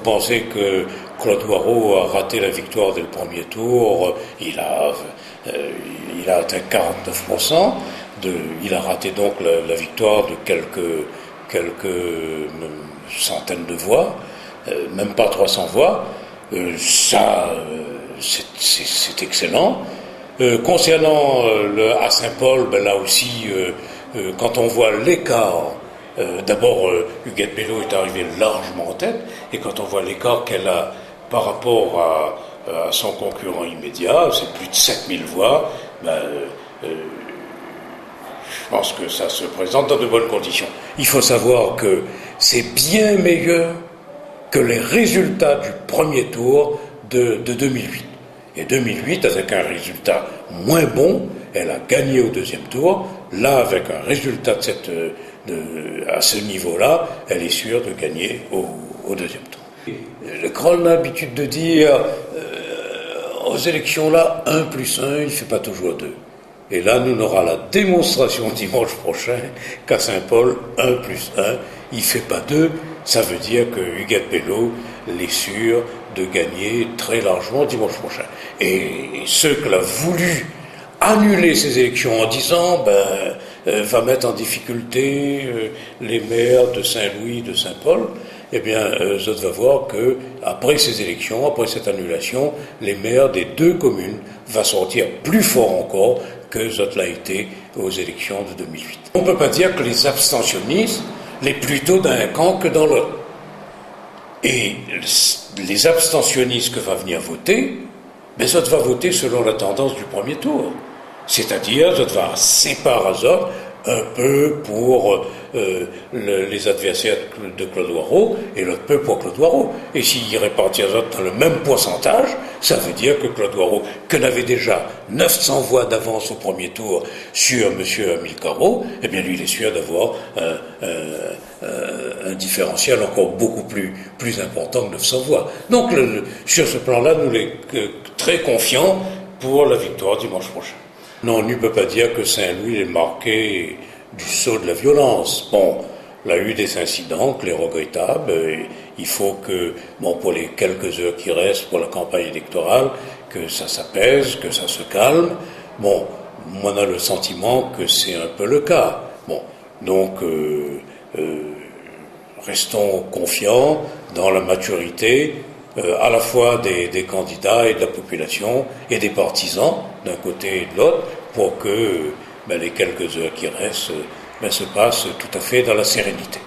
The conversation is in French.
pensez que Claude Noiraud a raté la victoire dès le premier tour. Il a atteint 49%. Il a raté donc la victoire de quelques centaines de voix, même pas 300 voix. C'est excellent. Concernant à Saint-Paul, là aussi, quand on voit l'écart, d'abord Huguette Bello est arrivée largement en tête, et quand on voit l'écart qu'elle a par rapport à son concurrent immédiat, c'est plus de 7000 voix, je pense que ça se présente dans de bonnes conditions. Il faut savoir que c'est bien meilleur que les résultats du premier tour de 2008. Et 2008, avec un résultat moins bon, elle a gagné au deuxième tour. Là, avec un résultat à ce niveau-là, elle est sûre de gagner au deuxième tour. Le Kroll a l'habitude de dire, aux élections-là, 1 plus 1, il ne fait pas toujours 2. Et là, nous aura la démonstration dimanche prochain qu'à Saint-Paul, 1 plus 1, il ne fait pas 2. Ça veut dire que Huguette Bello est sûr de gagner très largement dimanche prochain. Et ceux qui l'ont voulu annuler ces élections en disant va mettre en difficulté les maires de Saint-Louis, de Saint-Paul, eh bien, vous va voir que après ces élections, après cette annulation, les maires des deux communes vont sortir plus fort encore que Zot l'a été aux élections de 2008. On ne peut pas dire que les abstentionnistes les plutôt d'un camp que dans l'autre. Et les abstentionnistes que va venir voter, Zot va voter selon la tendance du premier tour. C'est-à-dire, Zot va séparer Zot un peu pour les adversaires de Claude Noiraud et l'autre peu pour Claude Noiraud. Et s'il répartit Zot dans le même pourcentage, ça veut dire que Claude Noiraud, qui avait déjà 900 voix d'avance au premier tour sur M. Amilcaro, eh bien lui, il est sûr d'avoir un différentiel encore beaucoup plus important que 900 voix. Donc, sur ce plan-là, nous sommes très confiants pour la victoire dimanche prochain. Non, on ne peut pas dire que Saint-Louis est marqué du sceau de la violence. Bon, il y a eu des incidents clairs regrettables. Il faut que, pour les quelques heures qui restent pour la campagne électorale, que ça s'apaise, que ça se calme. Bon, moi, on a le sentiment que c'est un peu le cas. Bon, donc, restons confiants dans la maturité à la fois des candidats et de la population et des partisans d'un côté et de l'autre pour que les quelques heures qui restent se passent tout à fait dans la sérénité.